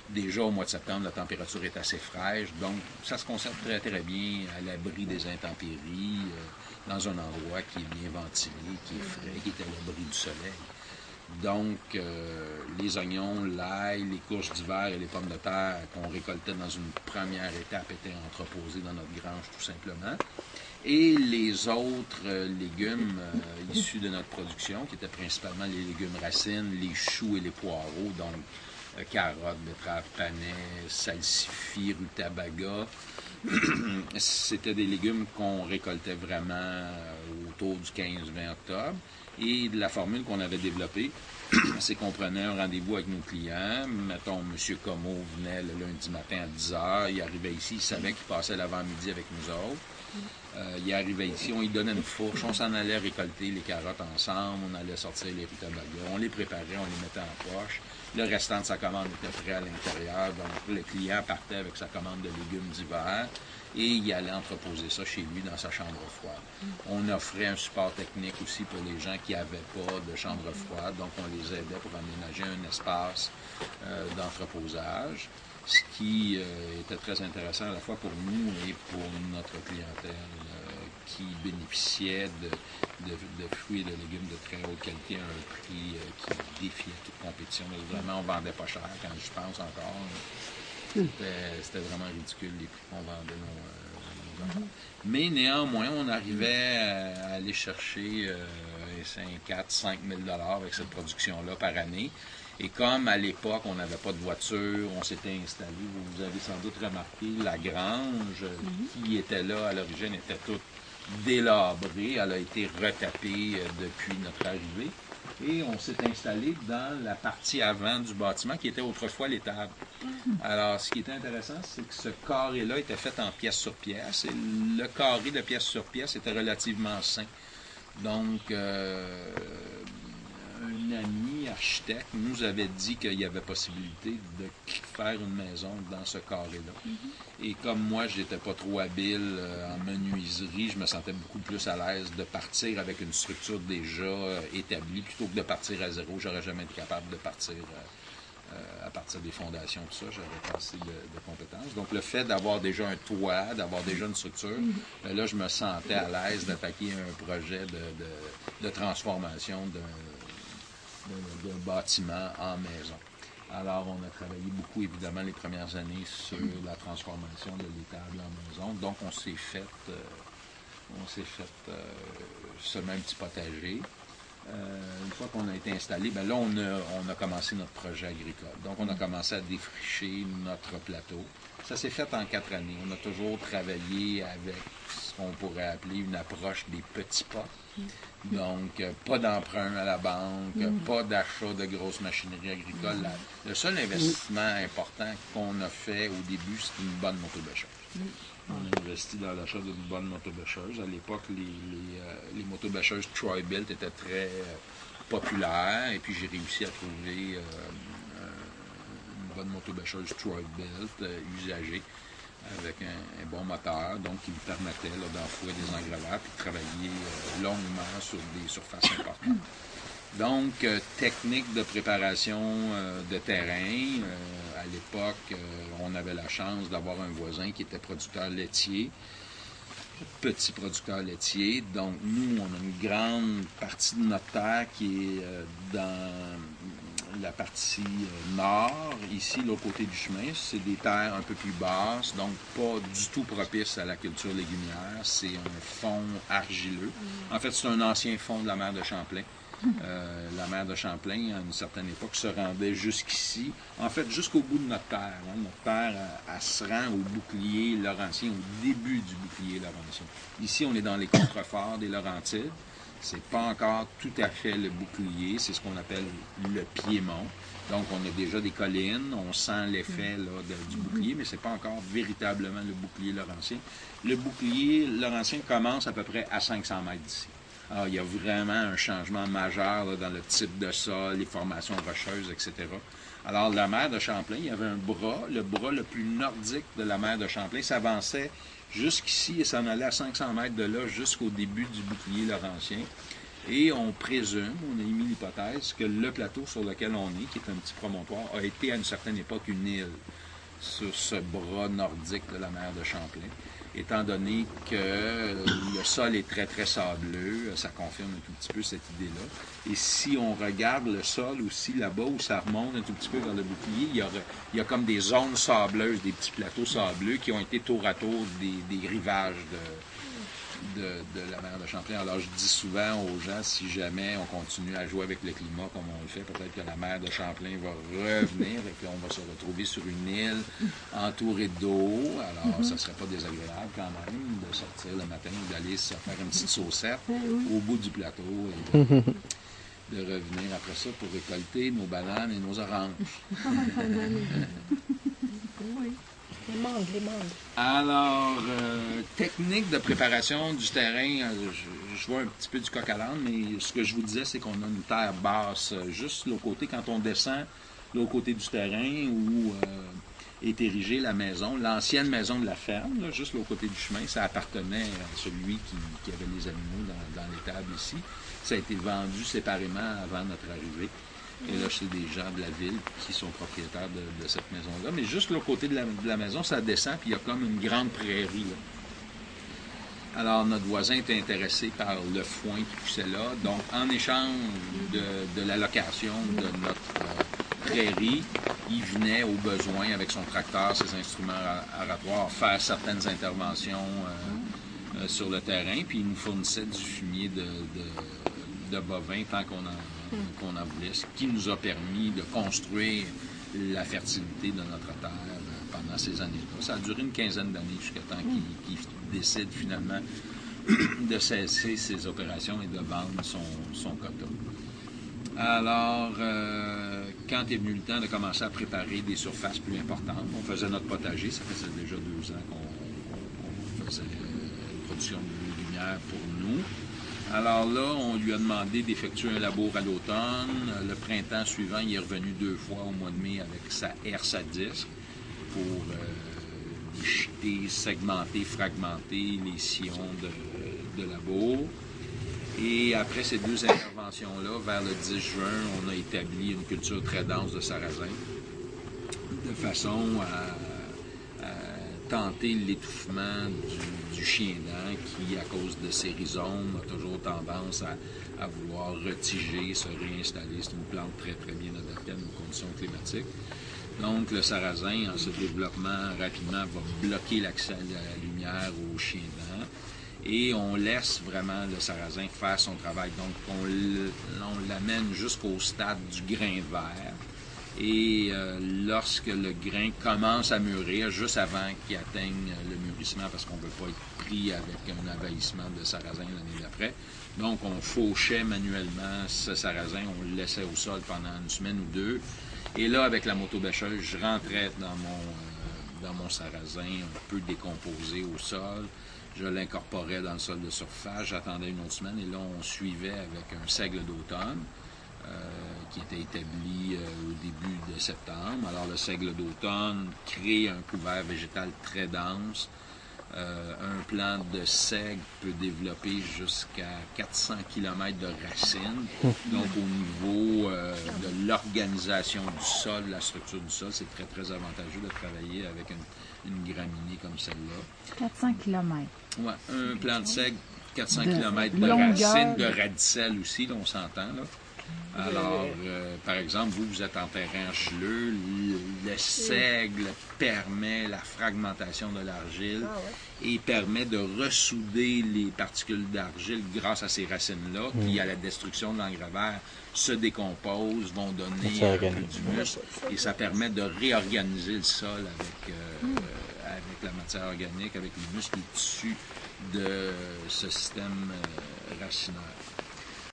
Déjà, au mois de septembre, la température est assez fraîche, donc ça se conserve très, très bien à l'abri des intempéries, dans un endroit qui est bien ventilé, qui est frais, qui est à l'abri du soleil. Donc, les oignons, l'ail, les courges d'hiver et les pommes de terre qu'on récoltait dans une première étape étaient entreposés dans notre grange, tout simplement. Et les autres légumes issus de notre production, qui étaient principalement les légumes racines, les choux et les poireaux, donc carottes, betteraves, panais, salsifis, rutabaga. C'était des légumes qu'on récoltait vraiment autour du 15-20 octobre. Et la formule qu'on avait développée, c'est qu'on prenait un rendez-vous avec nos clients. Mettons, M. Como venait le lundi matin à 10 h, il arrivait ici, il savait qu'il passait l'avant-midi avec nous autres. Il arrivait ici, on lui donnait une fourche, on s'en allait récolter les carottes ensemble, on allait sortir les rutabagas, on les préparait, on les mettait en poche. Le restant de sa commande était prêt à l'intérieur, donc le client partait avec sa commande de légumes d'hiver et il allait entreposer ça chez lui dans sa chambre froide. On offrait un support technique aussi pour les gens qui n'avaient pas de chambre froide, donc on les aidait pour aménager un espace d'entreposage, ce qui était très intéressant à la fois pour nous et pour notre clientèle qui bénéficiait de fruits et de légumes de très haute qualité à un prix qui défiait toute compétition. Évidemment, on ne vendait pas cher quand je pense encore. C'était vraiment ridicule les prix qu'on vendait nos enfants. Mais néanmoins, on arrivait à aller chercher 4-5 000 $ avec cette production-là par année. Et comme à l'époque, on n'avait pas de voiture, on s'était installé, vous avez sans doute remarqué, la grange qui était là à l'origine était toute délabrée. Elle a été retapée depuis notre arrivée. Et on s'est installé dans la partie avant du bâtiment qui était autrefois l'étable. Alors, ce qui était intéressant, c'est que ce carré-là était fait en pièce sur pièce. Et le carré de pièce sur pièce était relativement sain. Donc, un ami architecte nous avait dit qu'il y avait possibilité de faire une maison dans ce carré-là. Et comme moi, je n'étais pas trop habile en menuiserie, je me sentais beaucoup plus à l'aise de partir avec une structure déjà établie plutôt que de partir à zéro. J'aurais jamais été capable de partir à partir des fondations, tout ça. J'avais pas assez de compétences. Donc, le fait d'avoir déjà un toit, d'avoir déjà une structure, là, je me sentais à l'aise d'attaquer un projet de transformation d'un bâtiment en maison. Alors, on a travaillé beaucoup, évidemment, les premières années sur la transformation de l'étable en maison. Donc, on s'est fait seulement un petit potager. Une fois qu'on a été installé, ben là, on a commencé notre projet agricole. Donc, on a commencé à défricher notre plateau. Ça s'est fait en 4 années. On a toujours travaillé avec ce qu'on pourrait appeler une approche des petits pas. Donc, pas d'emprunt à la banque, pas d'achat de grosses machineries agricoles. Le seul investissement important qu'on a fait au début, c'est une bonne motobêcheuse. On a investi dans l'achat d'une bonne motobêcheuse. À l'époque, les motobêcheuses Troy-Bilt étaient très populaires. Et puis, j'ai réussi à trouver une bonne motobêcheuse Troy-Bilt usagée avec un bon moteur, donc qui me permettait d'enfouir des engrais verts et de travailler longuement sur des surfaces importantes. Donc, technique de préparation de terrain. À l'époque, on avait la chance d'avoir un voisin qui était producteur laitier, petit producteur laitier. Donc, nous, on a une grande partie de notre terre qui est dans la partie nord, ici, l'autre côté du chemin. C'est des terres un peu plus basses, donc pas du tout propices à la culture légumière. C'est un fond argileux. En fait, c'est un ancien fond de la mer de Champlain. La mer de Champlain, à une certaine époque, se rendait jusqu'ici, en fait, jusqu'au bout de notre terre. Notre terre, elle se rend au bouclier laurentien, au début du bouclier laurentien. Ici, on est dans les contreforts des Laurentides. C'est pas encore tout à fait le bouclier, c'est ce qu'on appelle le piémont. Donc, on a déjà des collines, on sent l'effet du bouclier, mais c'est pas encore véritablement le bouclier laurentien. Le bouclier laurentien commence à peu près à 500 mètres d'ici. Alors, il y a vraiment un changement majeur dans le type de sol, les formations rocheuses, etc. Alors, la mer de Champlain, il y avait un bras, le bras le plus nordique de la mer de Champlain, s'avançait jusqu'ici et s'en allait à 500 mètres de là jusqu'au début du bouclier laurentien. Et on présume, on a émis l'hypothèse que le plateau sur lequel on est, qui est un petit promontoire, a été à une certaine époque une île sur ce bras nordique de la mer de Champlain. Étant donné que le sol est très, très sableux, ça confirme un tout petit peu cette idée-là. Et si on regarde le sol aussi là-bas, où ça remonte un tout petit peu vers le bouclier, il y a comme des zones sableuses, des petits plateaux sableux qui ont été tour à tour des rivages de la mer de Champlain. Alors, je dis souvent aux gens, si jamais on continue à jouer avec le climat comme on le fait, peut-être que la mer de Champlain va revenir et puis on va se retrouver sur une île entourée d'eau. Alors, ça ne serait pas désagréable quand même de sortir le matin ou d'aller se faire une petite saucette au bout du plateau et de revenir après ça pour récolter nos bananes et nos oranges. Oui. Les mangues. Alors, technique de préparation du terrain, je vois un petit peu du coq à l'âne, mais ce que je vous disais, c'est qu'on a une terre basse juste l'autre côté, quand on descend l'autre côté du terrain où est érigée la maison, l'ancienne maison de la ferme, là, juste l'autre côté du chemin, ça appartenait à celui qui avait les animaux dans l'étable ici. Ça a été vendu séparément avant notre arrivée. Et là, c'est des gens de la ville qui sont propriétaires de cette maison-là. Mais juste l'autre côté de la maison, ça descend, puis il y a comme une grande prairie, là. Alors, notre voisin était intéressé par le foin qui poussait là. Donc, en échange de la location de notre prairie, il venait au besoin, avec son tracteur, ses instruments aratoires, faire certaines interventions sur le terrain. Puis, il nous fournissait du fumier de bovins tant qu'on en voulait, ce qui nous a permis de construire la fertilité de notre terre pendant ces années-là. Ça a duré une quinzaine d'années jusqu'à temps qu'il décide finalement de cesser ses opérations et de vendre son quota. Alors, quand est venu le temps de commencer à préparer des surfaces plus importantes, on faisait notre potager, ça faisait déjà 2 ans qu'on faisait une production de lumière pour nous. Alors là, on lui a demandé d'effectuer un labour à l'automne. Le printemps suivant, il est revenu 2 fois au mois de mai avec sa herse à disque pour déchiqueter, segmenter, fragmenter les sillons de labour. Et après ces 2 interventions-là, vers le 10 juin, on a établi une culture très dense de sarrasin, de façon à tenter l'étouffement du chien-dent qui, à cause de ses rhizomes, a toujours tendance à vouloir retiger, se réinstaller. C'est une plante très, très bien adaptée à nos conditions climatiques. Donc, le sarrasin, en se développant rapidement, va bloquer l'accès à la lumière au chien-dent. Et on laisse vraiment le sarrasin faire son travail. Donc, on l'amène jusqu'au stade du grain vert. Et lorsque le grain commence à mûrir, juste avant qu'il atteigne le mûrissement, parce qu'on ne veut pas être pris avec un envahissement de sarrasin l'année d'après, donc on fauchait manuellement ce sarrasin, on le laissait au sol pendant une semaine ou 2. Et là, avec la motobêcheuse, je rentrais dans mon sarrasin un peu décomposé au sol. Je l'incorporais dans le sol de surface, j'attendais une autre semaine et là, on suivait avec un seigle d'automne qui était établi au début de septembre. Alors, le seigle d'automne crée un couvert végétal très dense. Un plant de seigle peut développer jusqu'à 400 km de racines. Donc, au niveau de l'organisation du sol, la structure du sol, c'est très, très avantageux de travailler avec une graminée comme celle-là. 400 km. Oui, un plant de seigle, 400 km de racines, de radicelles aussi, là, on s'entend, là. Alors, par exemple, vous êtes en terrain argileux, le seigle permet la fragmentation de l'argile et permet de ressouder les particules d'argile grâce à ces racines-là qui, à la destruction de l'engrais vert, se décomposent, vont donner un peu d'humus et ça permet de réorganiser le sol avec la matière organique, avec les muscles issus de ce système racinaire.